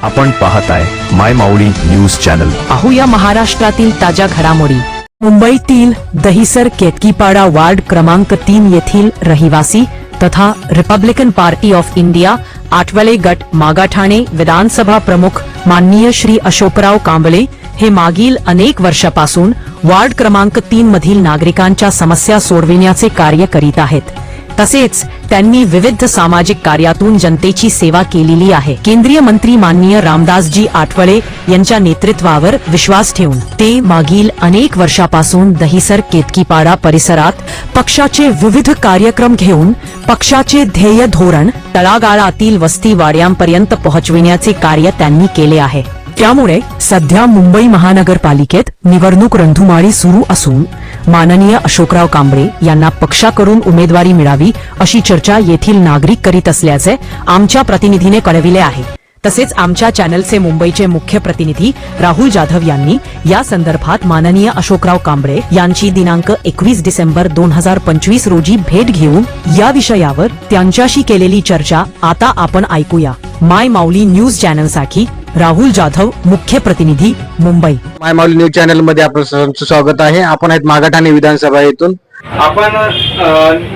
आपण पाहताय माय माऊली news channel. पाहूया महाराष्ट्रातील ताज्या घडामोडी। मुंबईतील दहिसर केतकीपाडा वार्ड क्रमांक 3 येथील रहिवासी तथा Republican party of India Athawale गट मागाठाणे विधानसभा प्रमुख माननीय श्री अशोकराव कांबळे हे मागील अनेक वर्षापासून वार्ड क्रमांक 3 मधील नागरिकांच्या समस्या सोडविण्याचे कार्य करीत आहेत। तसेच त्यांनी विविध सामाजिक कार्यातून जनतेची सेवा केलेली आहे। केंद्रीय मंत्री माननीय रामदासजी आठवले यांच्या नेतृत्वावर विश्वास ठेवून ते मागील अनेक वर्षापासून दहिसर केतकीपाडा परिसरात पक्षाचे विविध कार्यक्रम घेऊन पक्षाचे ध्येय धोरण तळागाळातील वस्ती वाड्यांपर्यंत पोहोचविण्याचे कार्य त्यांनी केले आहे। त्यामुळे सध्या मुंबई महानगरपालिकेत निवडणूक रणधुमाळी सुरू असून माननीय अशोकराव कांबळे यांना पक्षाकडून उमेदवारी मिळावी अशी चर्चा येथील नागरिक करीत असल्याचे आमच्या प्रतिनिधीने कळविले आहे। तसेच आमच्या चॅनलचे मुंबईचे मुख्य प्रतिनिधी राहुल जाधव यांनी या संदर्भात माननीय अशोकराव कांबळे यांची दिनांक 21 डिसेंबर 2025 रोजी भेट घेऊन या विषयावर त्यांच्याशी केलेली चर्चा आता आपण ऐकूया। माय माऊली न्यूज चॅनलसाठी राहुल जाधव, मुख्य प्रतिनिधी, मुंबई। माय माऊली न्यूज चॅनल मध्ये आपलं सर्वांचं स्वागत आहे। आपण आहेत मागाठाणे विधानसभा येथून। आपण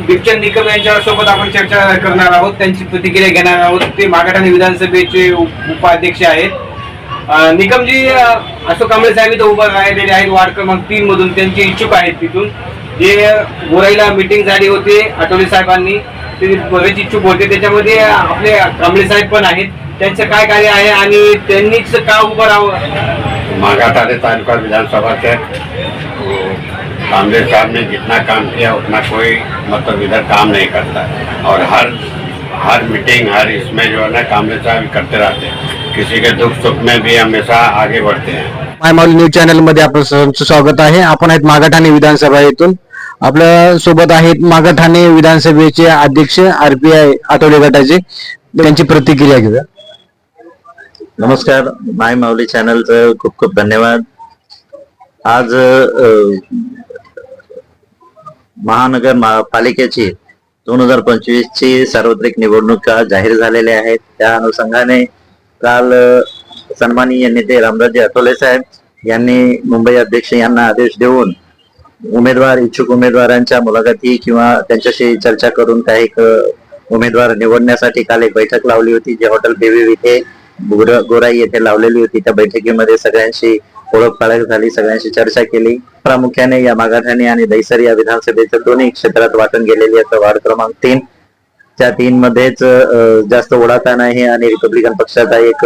दीपचंद निकम यांच्यासोबत आपण चर्चा करणार आहोत, त्यांची प्रतिक्रिया घेणार आहोत। ते मागाठाणे विधानसभेचे उपाध्यक्ष आहेत। निकमजी, अशोक कांबळे साहेब इथं उभं राहिलेले आहेत वार्ड क्रमांक 3 मधून, त्यांचे इच्छुक आहेत। तिथून जे गोराईला मीटिंग झाली होती आठवले साहेबांनी, ते बरेच इच्छुक होते, त्याच्यामध्ये आपले कांबळे साहेब पण आहेत। त्यांचं काय कार्य आहे आणि त्यांनीच का उभं राहावं? मागाठाणे तालुका विधानसभा से कांबळे साहब ने जितना काम किया उतना कोई मतलब इधर काम नहीं करता, और हर मीटिंग हर इसमें जो है ना कांबळे साहब करते रहते हैं। किसी के दुख सुख में भी हमेशा आगे बढ़ते हैं। माय माऊली न्यूज चॅनल मध्ये आपलं सर्वांचं स्वागत आहे। आपण आहेत मागाठाणे विधानसभा येथून। आपल्या सोबत आहेत मागाठाणे विधानसभेचे अध्यक्ष RPI आठवले गटाचे, त्यांची प्रतिक्रिया घेऊया। नमस्कार, माय माऊली चॅनलचं खूप खूप धन्यवाद। आज महानगरपालिकेची 2025 ची सार्वत्रिक निवडणुका जाहीर झालेल्या आहेत। त्या अनुषंगाने काल सन्माननीय नेते रामदासजी आठवले साहेब यांनी मुंबई अध्यक्ष यांना आदेश देऊन इच्छुक उमेदवारांच्या मुलाखती किंवा त्यांच्याशी चर्चा करून काही उमेदवार निवडण्यासाठी काल एक बैठक लावली होती, जी हॉटेल बेबी इथे गोराई येथे लावलेली होती। त्या बैठकीमध्ये सगळ्यांशी ओळख पाळख झाली, सगळ्यांशी चर्चा केली। प्रामुख्याने या मागाठाणे आणि दहिसर या विधानसभेच्या दोन्ही क्षेत्रात वाटून गेलेली आहे। वार्ड क्रमांक 3 त्या 3 मध्येच जास्त ओढाताण आहे आणि रिपब्लिकन पक्षाचा एक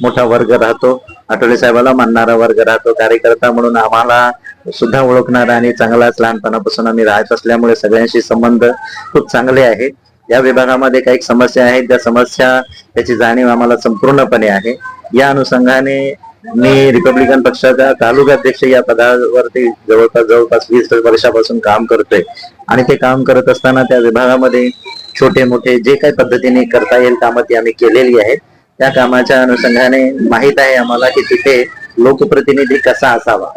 मोठा वर्ग राहतो, आठवले साहेबाला मानणारा वर्ग राहतो। कार्यकर्ता म्हणून आम्हाला सुद्धा ओळखणारा आणि चांगलाच लहानपणापासून आम्ही राहत असल्यामुळे सगळ्यांशी संबंध खूप चांगले आहेत। या विभागामध्ये काही समस्या आहेत, त्या समस्या त्याची जाणीव आम्हाला संपूर्णपणे आहे। या अनुषंगाने मी रिपब्लिकन पक्षाचा तालुकाध्यक्ष या पदावरती जवळपास 20 वर्षापासून काम करतोय आणि ते काम करत असताना त्या विभागामध्ये छोटे मोठे जे काही पद्धतीने करता येईल कामं ती आम्ही केलेली आहेत। त्या कामाच्या अनुषंगाने माहित आहे आम्हाला की तिथे लोकप्रतिनिधी कसा असावा।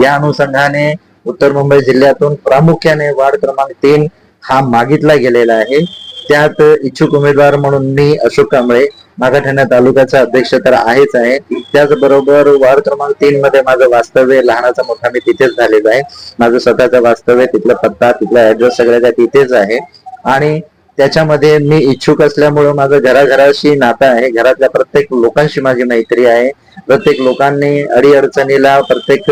या अनुषंगाने उत्तर मुंबई जिल्ह्यातून प्रामुख्याने वार्ड क्रमांक 3 हा मागितला गेलेला आहे। त्यात इच्छुक उमेदवार म्हणून मी अशोक कांबळे, मागाठाणे तालुक्याचा अध्यक्ष तर आहेच आहे, त्याचबरोबर वार्ड क्रमांक 3 मध्ये माझं वास्तव्य लहानाचा मोठा मी तिथेच झालेलं आहे। माझं स्वतःचं वास्तव्य, तिथला पत्ता, तिथला ऍड्रेस सगळ्या तिथेच आहे आणि त्याच्यामध्ये मी इच्छुक असल्यामुळं माझं घराघराशी नातं आहे। घरातल्या प्रत्येक लोकांशी माझी मैत्री आहे। प्रत्येक लोकांनी अडीअडचणीला, प्रत्येक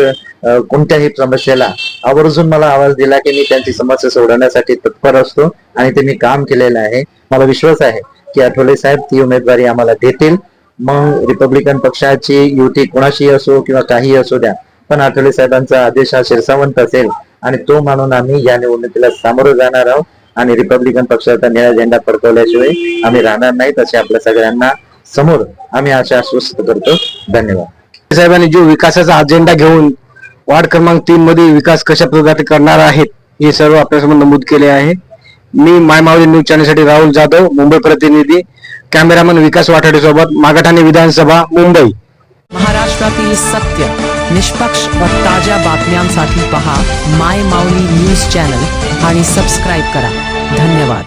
कोणत्याही समस्येला आवर्जून मला आवाज दिला की मी त्यांची समस्या सोडवण्यासाठी तत्पर असतो आणि ते मी काम केलेलं आहे। मला विश्वास आहे की आठवले साहेब ती उमेदवारी आम्हाला देतील। मग रिपब्लिकन पक्षाची युती कोणाशी असो किंवा काही असू द्या, पण आठवले साहेबांचा आदेश हा शिरसावंत असेल आणि तो मानून आम्ही या निवडणुकीला सामोरं जाणार आहोत आणि रिपब्लिकन पक्षाचा निळा झेंडा फडकवल्याशिवाय आम्ही राहणार नाहीत असे आपल्या सगळ्यांना समोर आम्ही आशा आश्वस्त करतो। धन्यवाद। साहेबांनी जो विकासाचा अजेंडा घेऊन वार्ड क्रमांक 3 मध्ये विकास कशा प्रकारे करणार आहेत हे सर्व आपल्यासमोर नमूद केले आहे। मी माय माऊली न्यूज चॅनलसाठी राहुल जाधव, मुंबई प्रतिनिधी, कॅमेरामन विकास वाठाडे सोबत, मागाठाणे विधानसभा, मुंबई। महाराष्ट्रातील सत्य, निष्पक्ष व ताज्या बातम्यांसाठी पहा माय माऊली न्यूज चॅनल आणि सबस्क्राईब करा। धन्यवाद।